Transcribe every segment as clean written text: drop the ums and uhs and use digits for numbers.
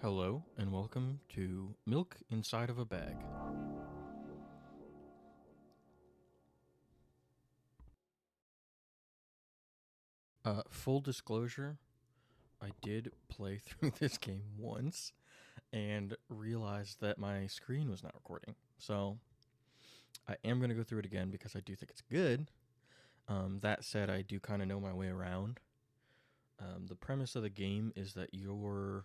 Hello, and welcome to Milk Inside of a Bag. Full disclosure, I did play through this game once and realized that my screen was not recording. So I am going to go through it again because I do think it's good. That said, I do kind of know my way around. The premise of the game is that you're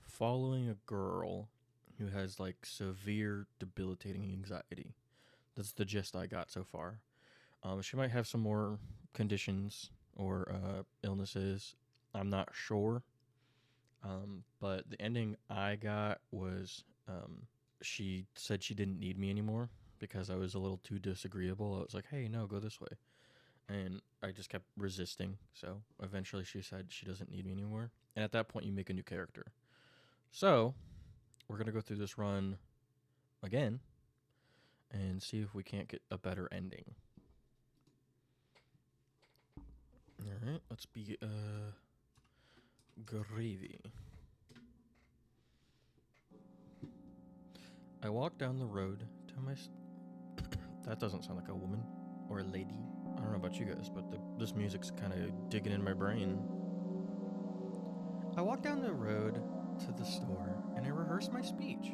following a girl who has like severe debilitating anxiety. That's the gist I got so far. She might have some more conditions or illnesses. I'm not sure. But the ending I got was she said she didn't need me anymore because I was a little too disagreeable. I was like, hey, no, go this way. And I just kept resisting. So eventually she said she doesn't need me anymore. And at that point, you make a new character. So we're going to go through this run again and see if we can't get a better ending. Alright, let's be gravy. I walked down the road to my... That doesn't sound like a woman or a lady. I don't know about you guys, but this music's kind of digging in my brain. I walked down the road to the store and I rehearsed my speech.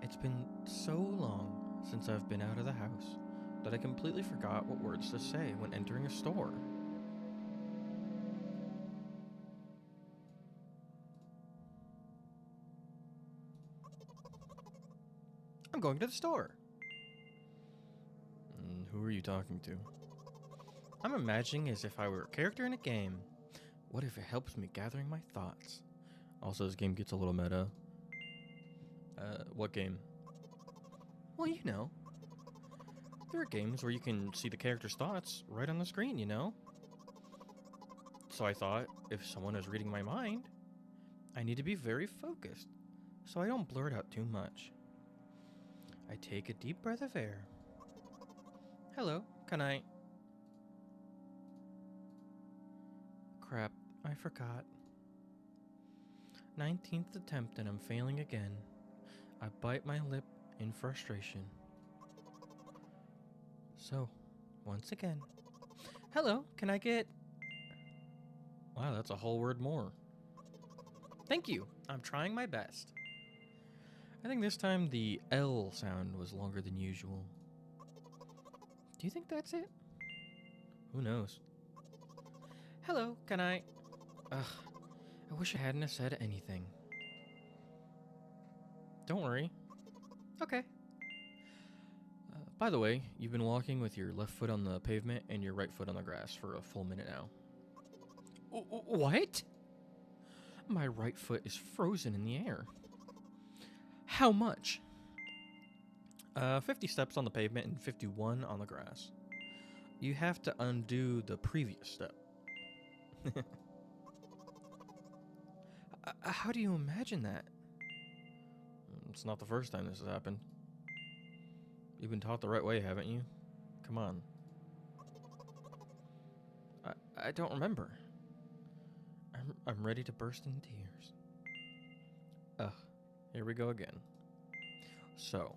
It's been so long since I've been out of the house that I completely forgot what words to say when entering a store. I'm going to the store. Who are you talking to? I'm imagining as if I were a character in a game. What if it helps me gathering my thoughts? Also, this game gets a little meta. What game? Well, you know. There are games where you can see the character's thoughts right on the screen, you know? So I thought, if someone is reading my mind, I need to be very focused, so I don't blurt out too much. I take a deep breath of air. Hello, can I... Crap, I forgot. 19th attempt and I'm failing again. I bite my lip in frustration. So, once again. Hello, can I get... Wow, that's a whole word more. Thank you, I'm trying my best. I think this time the L sound was longer than usual. Do you think that's it? Who knows? Hello, can I... Ugh, I wish I hadn't have said anything. Don't worry. Okay. By the way, you've been walking with your left foot on the pavement and your right foot on the grass for a full minute now. What? My right foot is frozen in the air. How much? 50 steps on the pavement and 51 on the grass. You have to undo the previous step. How do you imagine that? It's not the first time this has happened. You've been taught the right way, haven't you? Come on. I don't remember. I'm ready to burst in tears. Ugh, here we go again. So,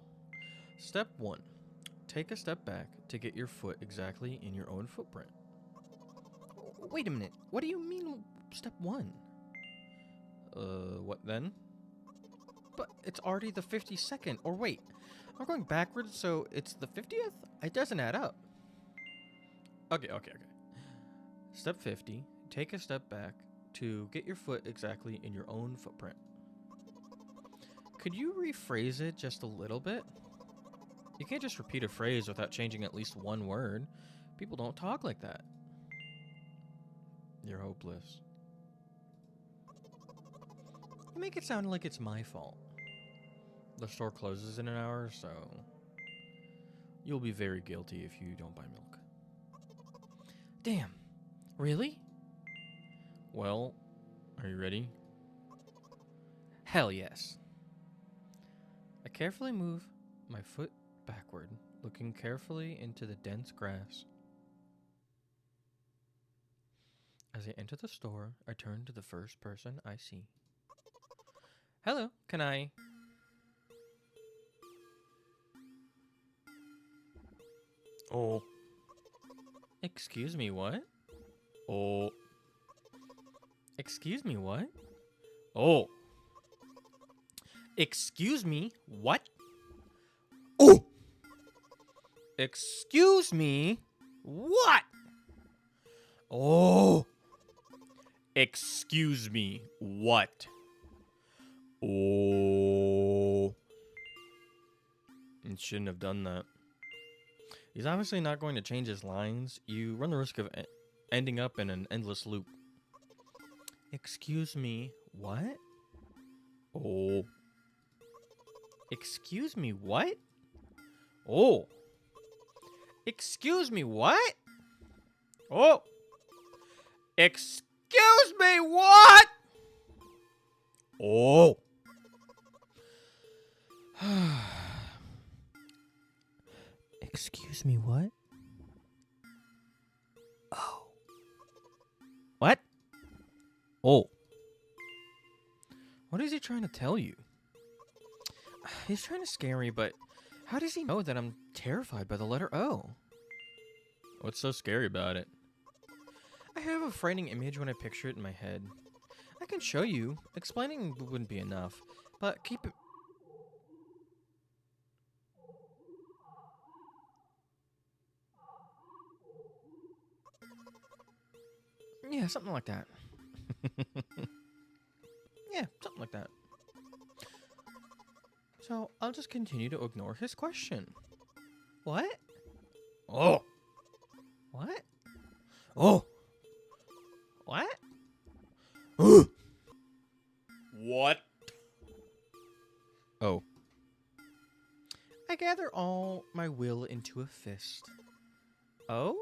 step 1. Take a step back to get your foot exactly in your own footprint. Wait a minute, what do you mean step 1? What then? But it's already the 52nd, or wait, I'm going backwards, so it's the 50th? It doesn't add up. Okay. Step 50, take a step back to get your foot exactly in your own footprint. Could you rephrase it just a little bit? You can't just repeat a phrase without changing at least one word. People don't talk like that. You're hopeless. You make it sound like it's my fault. The store closes in an hour, so you'll be very guilty if you don't buy milk. Damn. Really? Well, are you ready? Hell yes. I carefully move my foot backward, looking carefully into the dense grass. As I enter the store, I turn to the first person I see. Hello, can I... Oh. Excuse me, what? Oh. Excuse me, what? Oh. Excuse me, what? Oh. Excuse me, what? Oh. Excuse me, what? Oh. It shouldn't have done that. He's obviously not going to change his lines. You run the risk of ending up in an endless loop. Excuse me, what? Oh. Excuse me, what? Oh. Excuse me, what? Oh. Excuse me, what? Oh. Excuse me, what? Oh. What? Oh. What is he trying to tell you? He's trying to scare me, but how does he know that I'm terrified by the letter O? What's so scary about it? I have a frightening image when I picture it in my head. I can show you. Explaining wouldn't be enough, but keep it... Yeah, something like that. Yeah, something like that. So, I'll just continue to ignore his question. What? Oh. What? Oh. What? What? Oh. I gather all my will into a fist. Oh?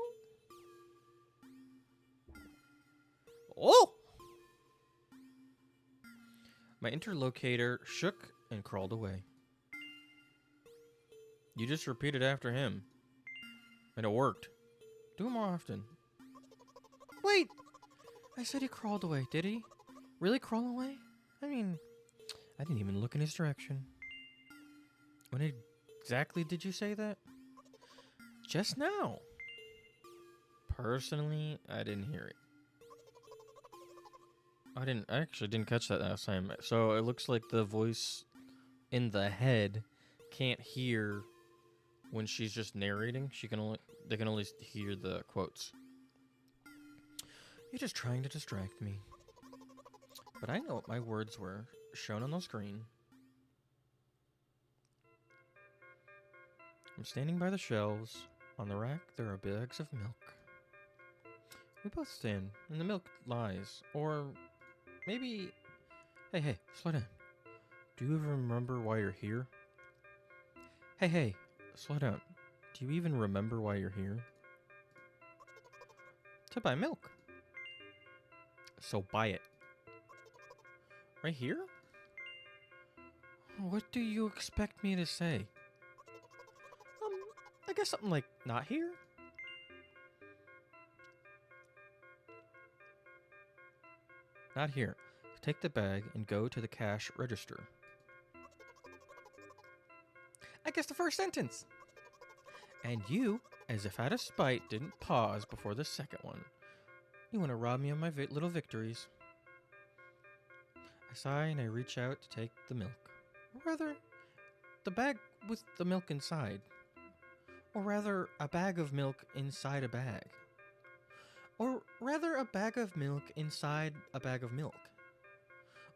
Oh! My interlocutor shook and crawled away. You just repeated after him. And it worked. Do it more often. Wait! I said he crawled away, did he? Really crawl away? I mean, I didn't even look in his direction. When exactly did you say that? Just now. Personally, I didn't hear it. I actually didn't catch that last time. So it looks like the voice in the head can't hear when she's just narrating. They can only hear the quotes. You're just trying to distract me. But I know what my words were, shown on the screen. I'm standing by the shelves. On the rack, there are bags of milk. We both stand, and the milk lies. Or maybe... Hey, slow down. Do you even remember why you're here? Hey, slow down. Do you even remember why you're here? To buy milk. So buy it. Right here? What do you expect me to say? I guess something like, not here? Not here. Take the bag and go to the cash register. I guess the first sentence. And you, as if out of spite, didn't pause before the second one. You want to rob me of my little victories. I sigh and I reach out to take the milk. Or rather, the bag with the milk inside. Or rather, a bag of milk inside a bag. Or rather, a bag of milk inside a bag of milk.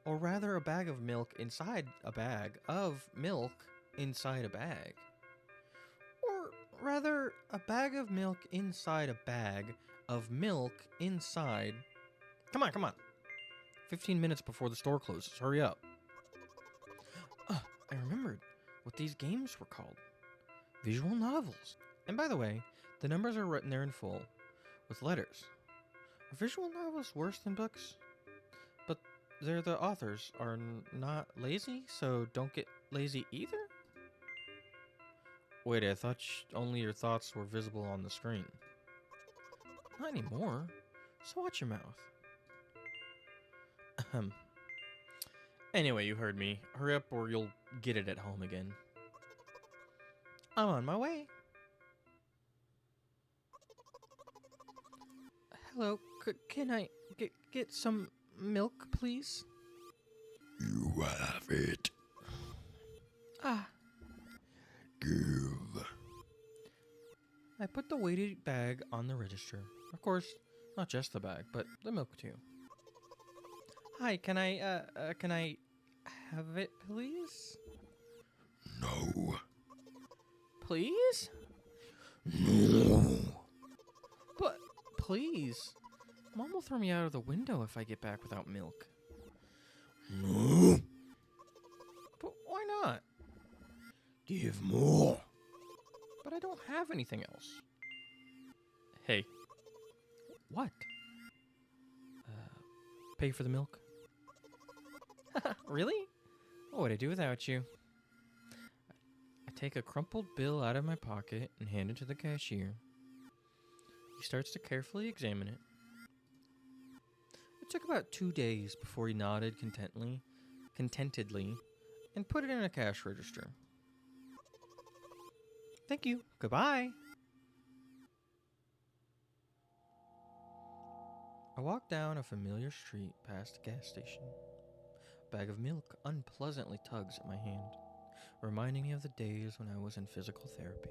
Or rather, a bag of milk inside a bag of milk inside a bag. Or rather, a bag of milk inside a bag of milk inside... Come on. 15 minutes before the store closes. Hurry up. I remembered what these games were called. Visual novels. And by the way, the numbers are written there in full, with letters. Are visual novels worse than books? But the authors are not lazy, so don't get lazy either? Wait, I thought only your thoughts were visible on the screen. Not anymore. So watch your mouth. Ahem. Anyway, you heard me. Hurry up or you'll get it at home again. I'm on my way. Hello, can I get some milk, please? You have it. Ah. Give. I put the weighted bag on the register. Of course, not just the bag, but the milk too. Hi, can I have it, please? No. Please? No. But, please. Mom will throw me out of the window if I get back without milk. No. But why not? Give more. But I don't have anything else. Hey. What? Pay for the milk? Really? What would I do without you? I take a crumpled bill out of my pocket and hand it to the cashier. He starts to carefully examine it. It took about 2 days before he nodded contentedly, and put it in a cash register. Thank you. Goodbye. I walked down a familiar street past a gas station. A bag of milk unpleasantly tugs at my hand, reminding me of the days when I was in physical therapy.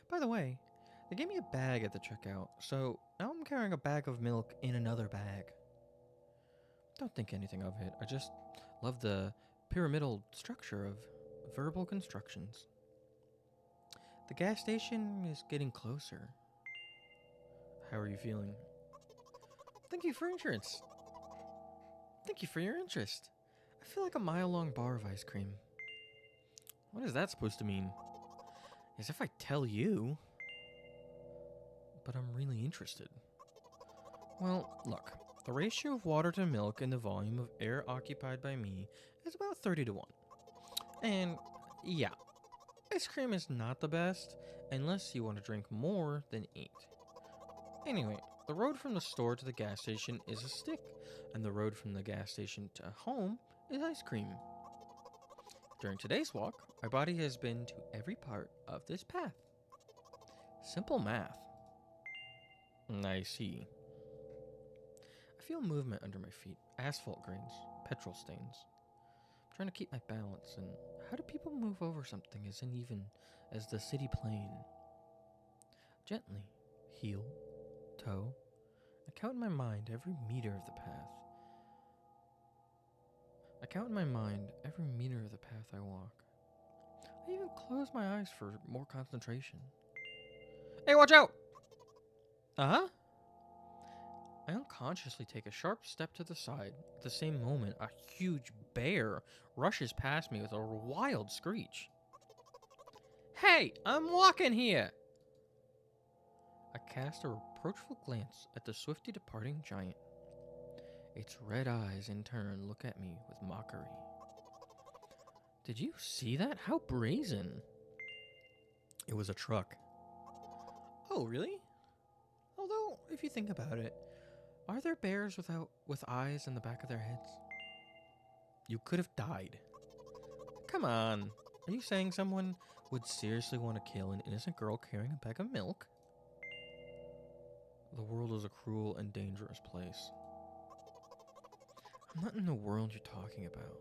By the way, they gave me a bag at the checkout, so now I'm carrying a bag of milk in another bag. Don't think anything of it. I just love the pyramidal structure of verbal constructions. The gas station is getting closer. How are you feeling? Thank you for insurance. Thank you for your interest. I feel like a mile-long bar of ice cream. What is that supposed to mean? As if I tell you. But I'm really interested. Well, look. The ratio of water to milk and the volume of air occupied by me is about 30 to 1. And, yeah. Ice cream is not the best, unless you want to drink more than eat. Anyway, the road from the store to the gas station is a stick, and the road from the gas station to home is ice cream. During today's walk, my body has been to every part of this path. Simple math. I see. I feel movement under my feet, asphalt grains, petrol stains. I'm trying to keep my balance, and how do people move over something as uneven as the city plain? Gently, heel, toe. I count in my mind every meter of the path. I walk. I even close my eyes for more concentration. Hey, watch out! Uh-huh. I unconsciously take a sharp step to the side. At the same moment, a huge bear rushes past me with a wild screech. Hey, I'm walking here! I cast a reproachful glance at the swiftly departing giant. Its red eyes, in turn, look at me with mockery. Did you see that? How brazen! It was a truck. Oh, really? Although, if you think about it, are there bears with eyes in the back of their heads? You could have died. Come on. Are you saying someone would seriously want to kill an innocent girl carrying a bag of milk? The world is a cruel and dangerous place. I'm not in the world you're talking about.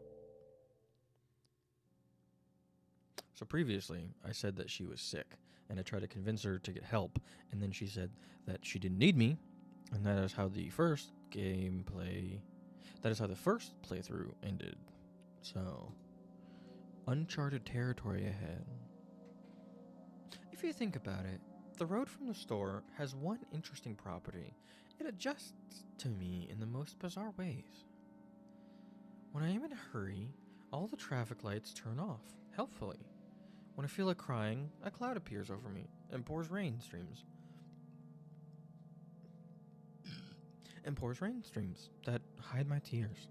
So previously, I said that she was sick, and I tried to convince her to get help, and then she said that she didn't need me, and that is how the first playthrough ended. So, uncharted territory ahead. If you think about it, the road from the store has one interesting property. It adjusts to me in the most bizarre ways. When I am in a hurry, all the traffic lights turn off, helpfully. When I feel like crying, a cloud appears over me and pours rain streams that hide my tears.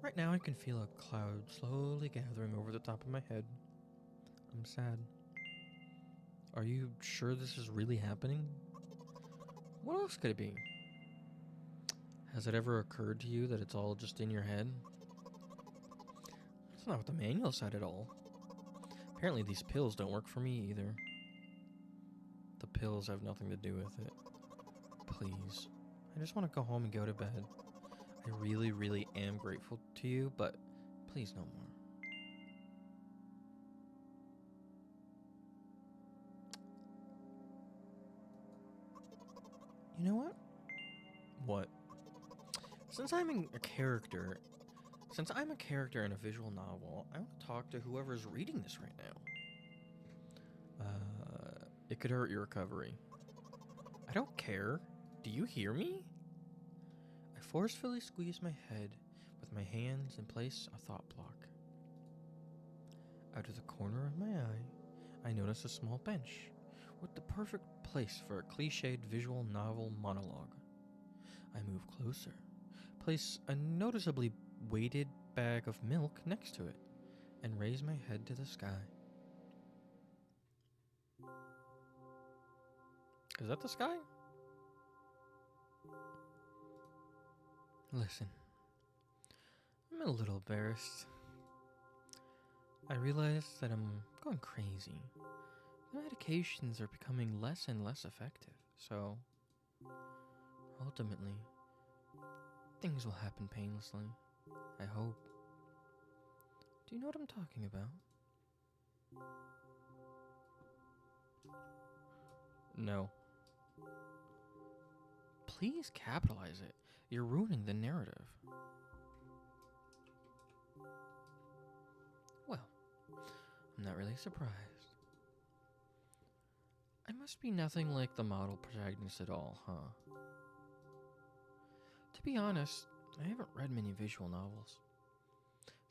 Right now I can feel a cloud slowly gathering over the top of my head. I'm sad. Are you sure this is really happening? What else could it be? Has it ever occurred to you that it's all just in your head? That's not what the manual said at all. Apparently these pills don't work for me either. The pills have nothing to do with it. Please. I just want to go home and go to bed. I really, really am grateful to you, but please no more. You know what? What? Since I'm a character in a visual novel, I want to talk to whoever's reading this right now. It could hurt your recovery. I don't care. Do you hear me? I forcefully squeeze my head with my hands and place a thought block. Out of the corner of my eye, I notice a small bench with the perfect place for a cliched visual novel monologue. I move closer, place a noticeably weighted bag of milk next to it, and raise my head to the sky. Is that the sky? Listen, I'm a little embarrassed. I realize that I'm going crazy. The medications are becoming less and less effective, so ultimately, things will happen painlessly. I hope. Do you know what I'm talking about? No. Please capitalize it. You're ruining the narrative. Well, I'm not really surprised. I must be nothing like the model protagonist at all, huh? To be honest, I haven't read many visual novels.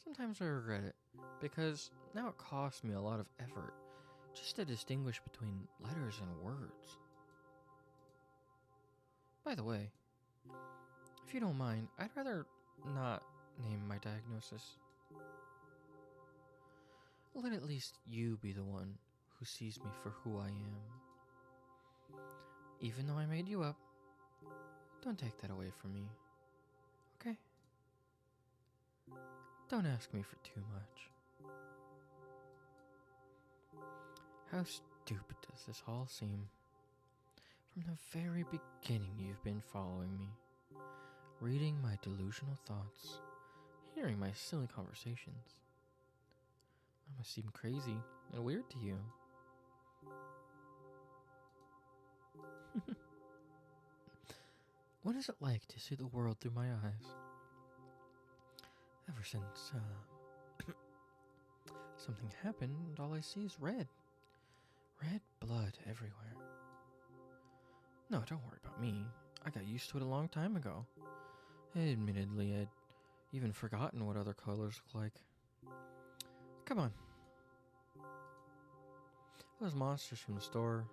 Sometimes I regret it, because now it costs me a lot of effort just to distinguish between letters and words. By the way, if you don't mind, I'd rather not name my diagnosis. Let at least you be the one who sees me for who I am. Even though I made you up, don't take that away from me, okay? Don't ask me for too much. How stupid does this all seem? From the very beginning you've been following me, reading my delusional thoughts, hearing my silly conversations. I must seem crazy and weird to you. What is it like to see the world through my eyes? Ever since, something happened, all I see is red. Red blood everywhere. No, don't worry about me. I got used to it a long time ago. Admittedly, I'd even forgotten what other colors look like. Come on. Those monsters from the store,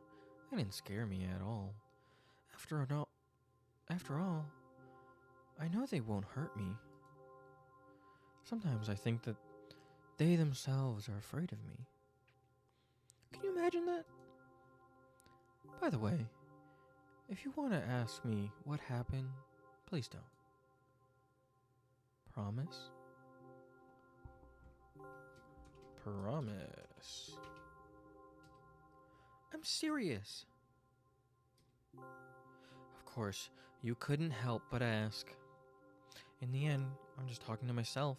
they didn't scare me at all. After all, I know they won't hurt me. Sometimes I think that they themselves are afraid of me. Can you imagine that? By the way, if you want to ask me what happened, please don't. Promise? Promise. I'm serious. Of course, you couldn't help but ask. In the end, I'm just talking to myself.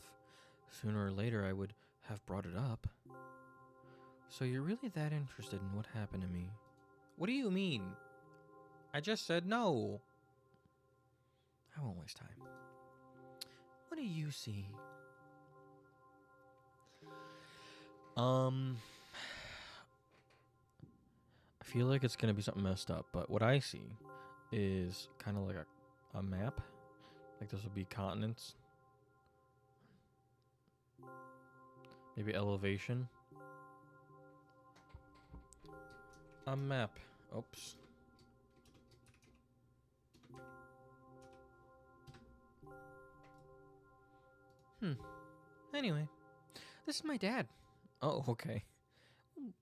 Sooner or later, I would have brought it up. So you're really that interested in what happened to me? What do you mean? I just said no. I won't waste time. What do you see? I feel like it's gonna be something messed up, but what I see is kind of like a map. Like this will be continents. Maybe elevation. A map. Oops. Anyway, this is my dad. Oh, okay.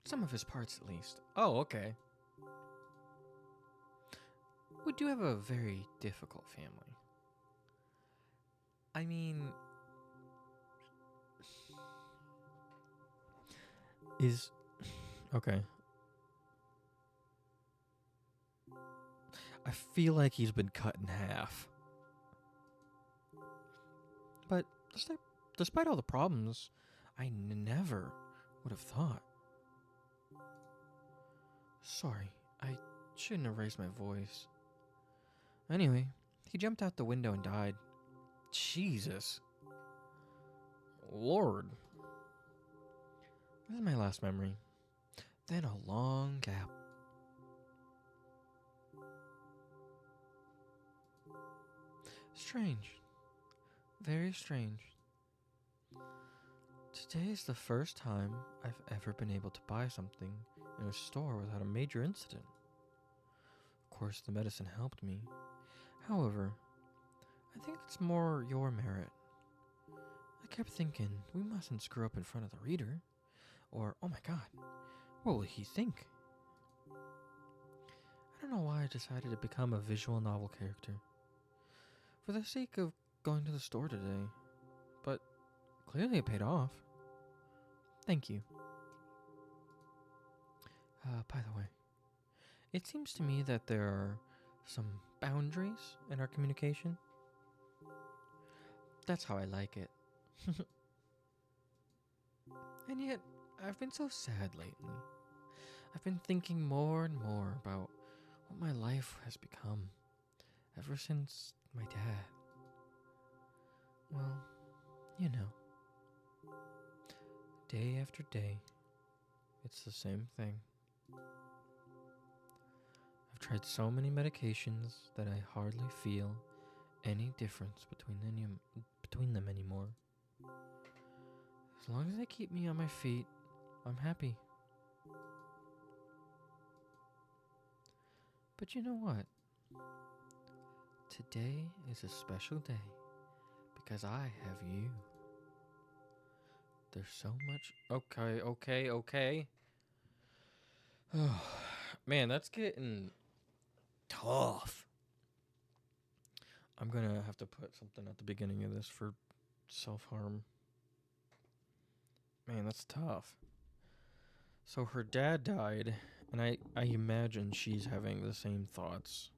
Some of his parts, at least. Oh, okay. We do have a very difficult family. I mean, is okay. I feel like he's been cut in half. But despite all the problems, I never would have thought. Sorry, I shouldn't have raised my voice. Anyway, he jumped out the window and died. Jesus. Lord. This is my last memory. Then a long gap. Strange. Very strange. Today is the first time I've ever been able to buy something in a store without a major incident. Of course, the medicine helped me. However, I think it's more your merit. I kept thinking, we mustn't screw up in front of the reader. Or, oh my god, what will he think? I don't know why I decided to become a visual novel character. For the sake of going to the store today. But clearly it paid off. Thank you. By the way, it seems to me that there are some boundaries in our communication. That's how I like it. And yet, I've been so sad lately. I've been thinking more and more about what my life has become ever since my dad. Well, you know, day after day, it's the same thing. I've tried so many medications that I hardly feel any difference between them anymore. As long as they keep me on my feet, I'm happy. But you know what? Today is a special day because I have you. There's so much. Okay. Oh, man, that's getting tough. I'm gonna have to put something at the beginning of this for self-harm. Man, that's tough. So her dad died, and I imagine she's having the same thoughts.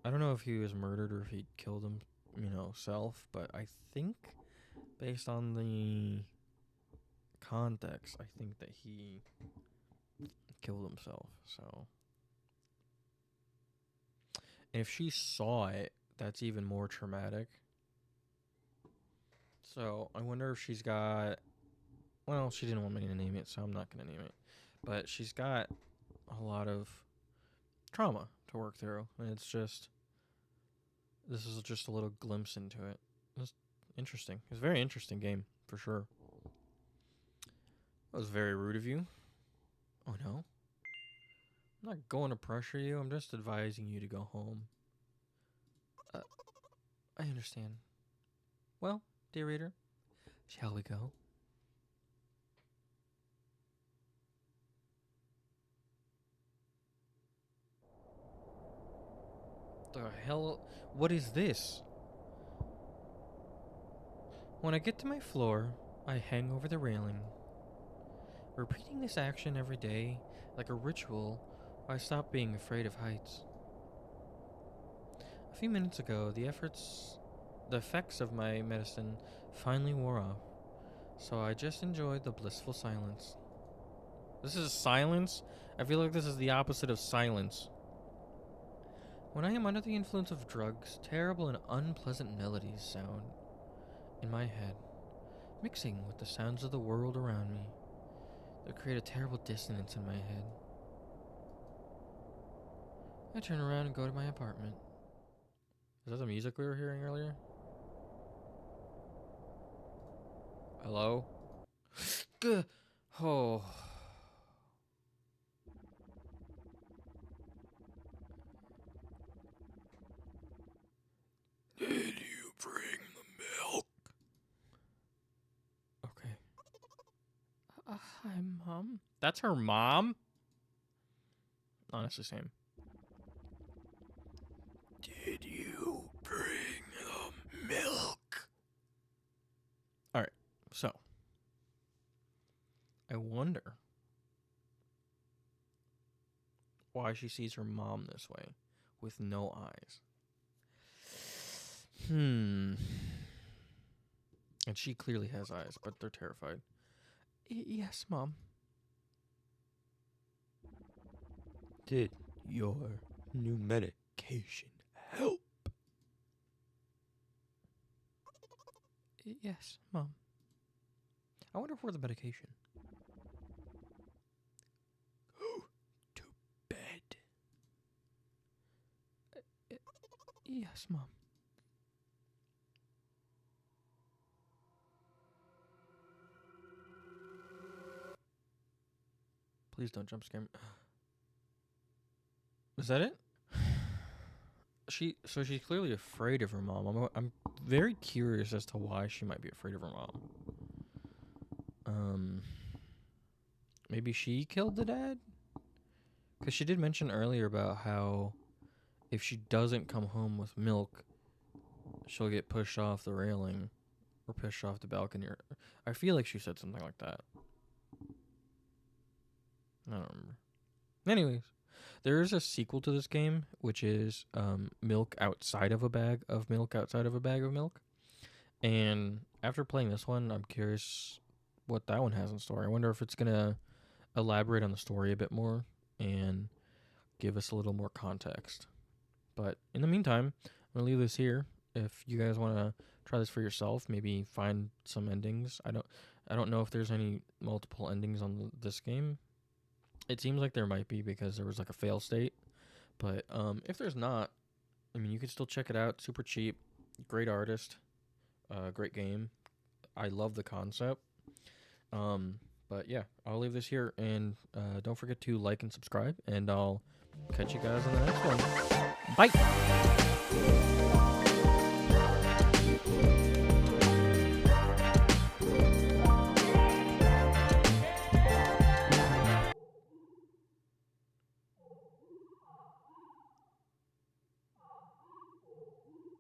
I don't know if he was murdered or if he killed him, self, but I think based on the context, I think that he killed himself. So, and if she saw it, that's even more traumatic. So I wonder if she's got. Well, she didn't want me to name it, so I'm not gonna name it. But she's got a lot of trauma to work through, and this is just a little glimpse into it. It's interesting. It's a very interesting game for sure. That was very rude of you. Oh no. I'm not going to pressure you. I'm just advising you to go home. I understand. Well, dear reader, shall we go? The hell? What is this? When I get to my floor, I hang over the railing. Repeating this action every day, like a ritual, I stop being afraid of heights. A few minutes ago, the effects of my medicine finally wore off, so I just enjoyed the blissful silence. This is silence? I feel like this is the opposite of silence. When I am under the influence of drugs, terrible and unpleasant melodies sound in my head, mixing with the sounds of the world around me. They create a terrible dissonance in my head. I turn around and go to my apartment. Is that the music we were hearing earlier? Hello? Gah. Oh. Did you bring the milk? Okay. Hi, Mom. That's her mom? Honestly, same. Did you bring the why she sees her mom this way, with no eyes. And she clearly has eyes, but they're terrified. Yes, Mom. Did your new medication help? Yes, Mom. I wonder for the medication. To bed. Yes, Mom. Please don't jump scare me. Is that it? So she's clearly afraid of her mom. I'm very curious as to why she might be afraid of her mom. Maybe she killed the dad? Because she did mention earlier about how if she doesn't come home with milk, she'll get pushed off the railing or pushed off the balcony. I feel like she said something like that. I don't remember. Anyways, there is a sequel to this game, which is Milk Outside of a Bag of Milk Outside of a Bag of Milk. And after playing this one, I'm curious what that one has in store. I wonder if it's going to elaborate on the story a bit more and give us a little more context. But in the meantime, I'm going to leave this here. If you guys want to try this for yourself, maybe find some endings. I don't know if there's any multiple endings on this game. It seems like there might be because there was like a fail state. But if there's not, I mean, you can still check it out. Super cheap. Great artist. Great game. I love the concept. But yeah, I'll leave this here. And don't forget to like and subscribe. And I'll catch you guys on the next one. Bye!